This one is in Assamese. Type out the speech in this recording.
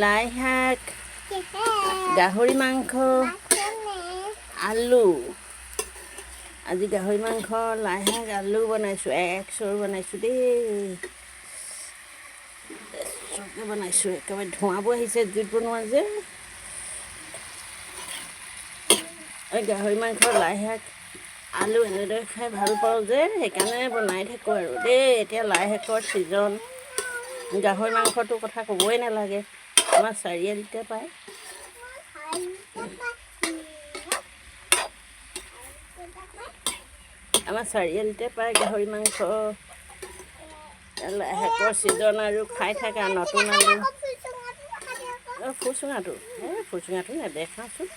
লাই শাক, গাহৰি মাংস, আলু। আজি গাহৰি মাংস, লাই শাক, আলু বনাইছোঁ। এক চৰু বনাইছোঁ দেই। চৰুকৈ বনাইছোঁ। একেবাৰে ধোঁৱাবোৰ আহিছে জুইত বনোৱা যে। গাহৰি মাংস, লাই শাক, আলু এনেদৰে খাই ভাল পাওঁ যে, সেইকাৰণে বনাই থাকোঁ আৰু দেই। এতিয়া লাই শাকৰ ছিজন। গাহৰি মাংসটোৰ কথা ক'বই নালাগে, আমাৰ চাৰিআলিতে পায়। আমাৰ চাৰিআলিতে পায় গাহৰি মাংস। লাই শাকৰ ছিজন আৰু খাই থাকা নতুন আলু। ফুচুঙাটো ফুচুঙাটো নেদেখাচোন।